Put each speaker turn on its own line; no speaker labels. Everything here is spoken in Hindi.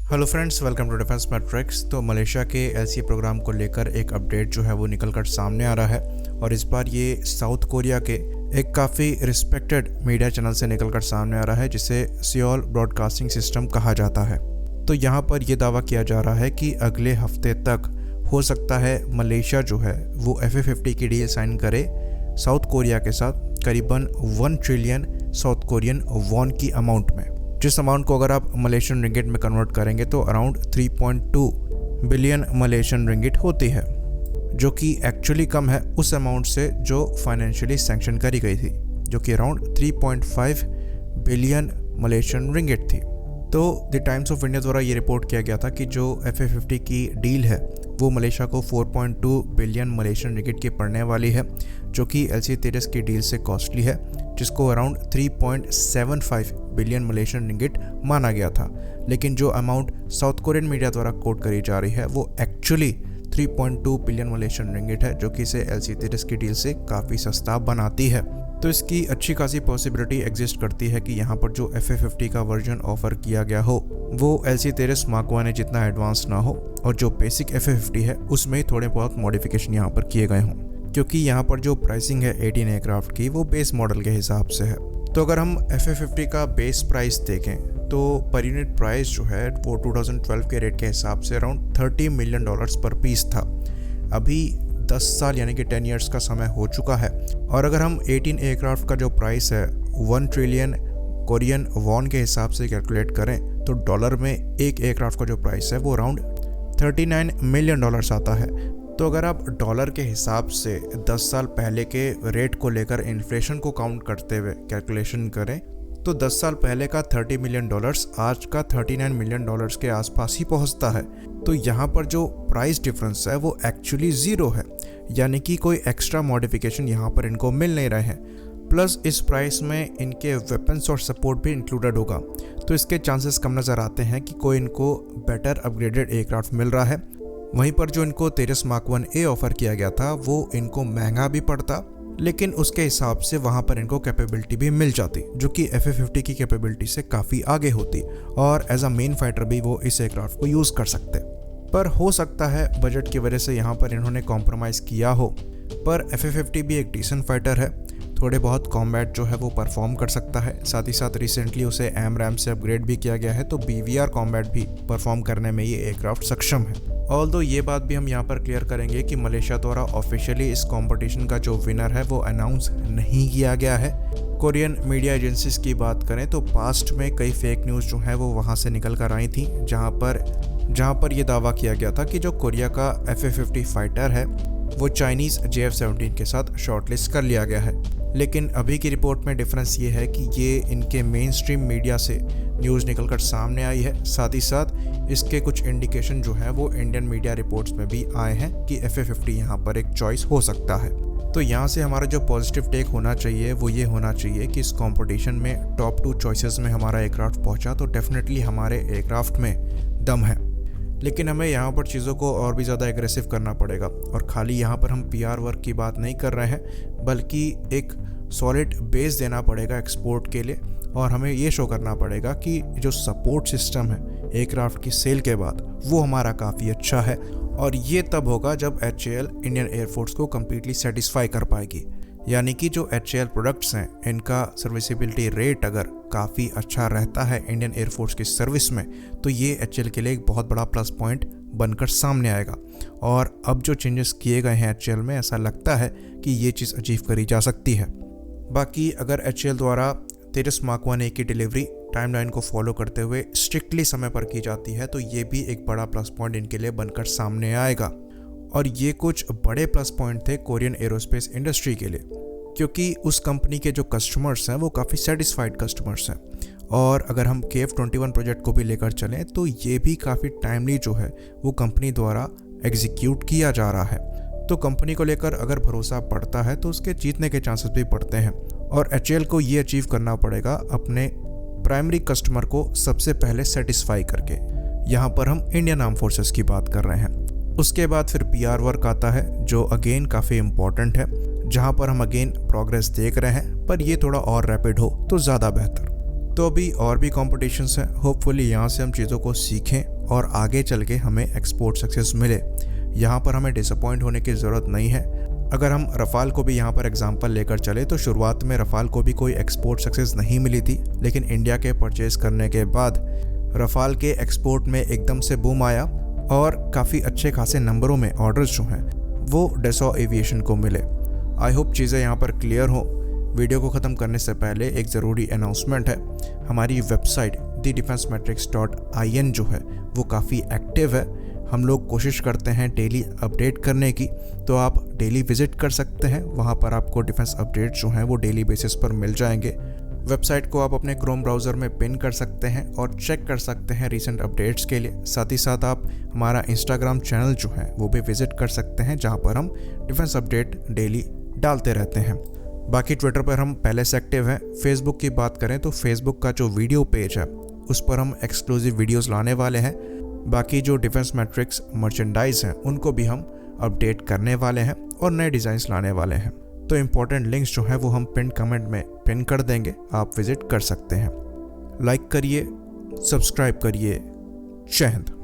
Hello friends, welcome to Defence Matrix. तो मलेशिया के एलसी प्रोग्राम को लेकर एक अपडेट जो है वो निकल कर सामने आ रहा है और इस बार ये साउथ कोरिया के एक काफ़ी रिस्पेक्टेड मीडिया चैनल से निकल कर सामने आ रहा है जिसे सियोल ब्रॉडकास्टिंग सिस्टम कहा जाता है। तो यहाँ पर यह दावा किया जा रहा है कि अगले हफ्ते तक हो सकता है मलेशिया जो है वो FA50 की डील साइन करे साउथ कोरिया के साथ करीबन 1 ट्रिलियन साउथ कोरियन वॉन की अमाउंट में, जिस अमाउंट को अगर आप मलेशियन रिंगिट में कन्वर्ट करेंगे तो अराउंड 3.2 बिलियन मलेशियन रिंगिट होती है, जो कि एक्चुअली कम है उस अमाउंट से जो फाइनेंशियली सैंक्शन करी गई थी, जो कि अराउंड 3.5 बिलियन मलेशियन रिंगिट थी। तो द टाइम्स ऑफ इंडिया द्वारा ये रिपोर्ट किया गया था कि जो FA50 की डील है वो मलेशिया को 4.2 बिलियन मलेशियन रिंगिट की पड़ने वाली है, जो कि LC-30 की डील से कॉस्टली है, जिसको अराउंड 3.75 बिलियन मलेशियन रिंगिट माना गया था। लेकिन जो अमाउंट साउथ कोरियन मीडिया द्वारा कोट करी जा रही है वो एक्चुअली 3.2 बिलियन मलेशियन रिंगिट है, जो कि इसे LC-30 की डील से काफ़ी सस्ता बनाती है। तो इसकी अच्छी खासी पॉसिबिलिटी एग्जिस्ट करती है कि यहाँ पर जो FA50 का वर्जन ऑफर किया गया हो वो LC-30 Mark 1 जितना एडवांस ना हो और जो बेसिक FA50 है उसमें थोड़े बहुत मॉडिफिकेशन यहाँ पर किए गए हों, क्योंकि यहाँ पर जो प्राइसिंग है 18 एयरक्राफ्ट की वो बेस मॉडल के हिसाब से है। तो अगर हम FA50 का बेस प्राइस देखें तो पर यूनिट प्राइस जो है वो 2012 के रेट के हिसाब से अराउंड $30 मिलियन पर पीस था। अभी 10 साल यानी कि 10 इयर्स का समय हो चुका है और अगर हम 18 एयरक्राफ्ट का जो प्राइस है 1 ट्रिलियन कोरियन वॉन के हिसाब से कैलकुलेट करें तो डॉलर में एक एयरक्राफ्ट का जो प्राइस है वो अराउंड $39 मिलियन आता है। तो अगर आप डॉलर के हिसाब से 10 साल पहले के रेट को लेकर इन्फ्लेशन को काउंट करते हुए कैलकुलेशन करें तो 10 साल पहले का $30 मिलियन आज का $39 मिलियन के आसपास ही पहुंचता है। तो यहाँ पर जो प्राइस डिफरेंस है वो एक्चुअली ज़ीरो है, यानी कि कोई एक्स्ट्रा मॉडिफिकेशन यहाँ पर इनको मिल नहीं रहे हैं। प्लस इस प्राइस में इनके वेपन्स और सपोर्ट भी इंक्लूडेड होगा, तो इसके चांसेस कम नज़र आते हैं कि कोई इनको बेटर अपग्रेडेड एयरक्राफ्ट मिल रहा है। वहीं पर जो इनको 30 Mark 1A ऑफर किया गया था वो इनको महंगा भी पड़ता, लेकिन उसके हिसाब से वहाँ पर इनको कैपेबिलिटी भी मिल जाती, जो कि FA50 की कैपेबिलिटी से काफ़ी आगे होती और एज अ मेन फाइटर भी वो इस एयरक्राफ्ट को यूज़ कर सकते। पर हो सकता है बजट की वजह से यहाँ पर इन्होंने कॉम्प्रोमाइज़ किया हो, पर FA50 भी एक डिसेंट फाइटर है, थोड़े बहुत कॉम्बैट जो है वो परफॉर्म कर सकता है। साथ ही साथ रिसेंटली उसे AMRAAM से अपग्रेड भी किया गया है, तो BVR कॉम्बैट भी परफॉर्म करने में ये एयरक्राफ्ट सक्षम है। ऑल्दो ये बात भी हम यहाँ पर क्लियर करेंगे कि मलेशिया द्वारा ऑफिशियली इस कंपटीशन का जो विनर है वो अनाउंस नहीं किया गया है। कोरियन मीडिया एजेंसीज की बात करें तो पास्ट में कई फेक न्यूज़ जो हैं वो वहाँ से निकल कर आई थी, जहाँ पर ये दावा किया गया था कि जो कोरिया का FA50 फाइटर है वो चाइनीज़ JF-17 के साथ शॉर्टलिस्ट कर लिया गया है। लेकिन अभी की रिपोर्ट में डिफरेंस ये है कि ये इनके मेन स्ट्रीम मीडिया से न्यूज़ निकलकर सामने आई है। साथ ही साथ इसके कुछ इंडिकेशन जो है वो इंडियन मीडिया रिपोर्ट्स में भी आए हैं कि FA50 यहाँ पर एक चॉइस हो सकता है। तो यहाँ से हमारा जो पॉजिटिव टेक होना चाहिए वो ये होना चाहिए कि इस कंपटीशन में टॉप 2 चॉइसेस में हमारा एयरक्राफ्ट पहुँचा तो डेफिनेटली हमारे एयरक्राफ्ट में दम है। लेकिन हमें यहाँ पर चीज़ों को और भी ज़्यादा एग्रेसिव करना पड़ेगा और खाली यहाँ पर हम PR वर्क की बात नहीं कर रहे हैं, बल्कि एक सॉलिड बेस देना पड़ेगा एक्सपोर्ट के लिए और हमें ये शो करना पड़ेगा कि जो सपोर्ट सिस्टम है एयरक्राफ्ट की सेल के बाद वो हमारा काफ़ी अच्छा है। और ये तब होगा जब HAL इंडियन एयरफोर्स को कम्प्लीटली सेटिस्फाई कर पाएगी, यानी कि जो HAL प्रोडक्ट्स हैं इनका सर्विसिबिलिटी रेट अगर काफ़ी अच्छा रहता है इंडियन एयरफोर्स की सर्विस में तो ये HAL के लिए एक बहुत बड़ा प्लस पॉइंट बनकर सामने आएगा। और अब जो चेंजेस किए गए हैं HAL में ऐसा लगता है कि ये चीज़ अचीव करी जा सकती है। बाकी अगर HAL द्वारा 30 Mark 1A की डिलीवरी टाइमलाइन को फॉलो करते हुए स्ट्रिक्टली समय पर की जाती है तो ये भी एक बड़ा प्लस पॉइंट इनके लिए बनकर सामने आएगा। और ये कुछ बड़े प्लस पॉइंट थे कोरियन एरोस्पेस इंडस्ट्री के लिए, क्योंकि उस कंपनी के जो कस्टमर्स हैं वो काफ़ी सेटिस्फाइड कस्टमर्स हैं। और अगर हम KF-21 प्रोजेक्ट को भी लेकर चलें तो ये भी काफ़ी टाइमली जो है वो कंपनी द्वारा एग्जीक्यूट किया जा रहा है। तो कंपनी को लेकर अगर भरोसा बढ़ता है तो उसके जीतने के चांसेस भी बढ़ते हैं। और HAL को ये अचीव करना पड़ेगा अपने प्राइमरी कस्टमर को सबसे पहले सेटिस्फाई करके। यहाँ पर हम इंडियन आर्म फोर्सेस की बात कर रहे हैं। उसके बाद फिर PR वर्क आता है जो अगेन काफ़ी इम्पॉर्टेंट है, जहाँ पर हम अगेन प्रोग्रेस देख रहे हैं, पर ये थोड़ा और रैपिड हो तो ज़्यादा बेहतर। तो अभी और भी कॉम्पिटिशन्स हैं, होपफुली यहाँ से हम चीज़ों को सीखें और आगे चल के हमें एक्सपोर्ट सक्सेस मिले। यहाँ पर हमें डिसअपॉइंट होने की ज़रूरत नहीं है। अगर हम रफ़ाल को भी यहाँ पर एग्जांपल लेकर चले तो शुरुआत में रफ़ाल को भी कोई एक्सपोर्ट सक्सेस नहीं मिली थी, लेकिन इंडिया के परचेज करने के बाद रफ़ाल के एक्सपोर्ट में एकदम से बूम आया और काफ़ी अच्छे खासे नंबरों में ऑर्डर्स जो हैं वो डसॉ एविएशन को मिले। आई होप चीज़ें यहाँ पर क्लियर हो। वीडियो को ख़त्म करने से पहले एक ज़रूरी अनाउंसमेंट है। हमारी वेबसाइट thedefensematrix.in जो है वो काफ़ी एक्टिव है। हम लोग कोशिश करते हैं डेली अपडेट करने की, तो आप डेली विजिट कर सकते हैं। वहाँ पर आपको डिफेंस अपडेट जो हैं वो डेली बेसिस पर मिल जाएंगे। वेबसाइट को आप अपने क्रोम ब्राउज़र में पिन कर सकते हैं और चेक कर सकते हैं रीसेंट अपडेट्स के लिए। साथ ही साथ आप हमारा इंस्टाग्राम चैनल जो है वो भी विजिट कर सकते हैं, जहाँ पर हम डिफेंस अपडेट डेली डालते रहते हैं। बाकी ट्विटर पर हम पहले से एक्टिव हैं। फेसबुक की बात करें तो फेसबुक का जो वीडियो पेज है उस पर हम एक्सक्लूसिव वीडियोस लाने वाले हैं। बाकी जो डिफेंस मैट्रिक्स मर्चेंडाइज हैं उनको भी हम अपडेट करने वाले हैं और नए डिज़ाइंस लाने वाले हैं। तो इम्पोर्टेंट लिंक्स जो है वो हम पिन कमेंट में पिन कर देंगे, आप विजिट कर सकते हैं। लाइक करिए, सब्सक्राइब करिए। जय हिंद।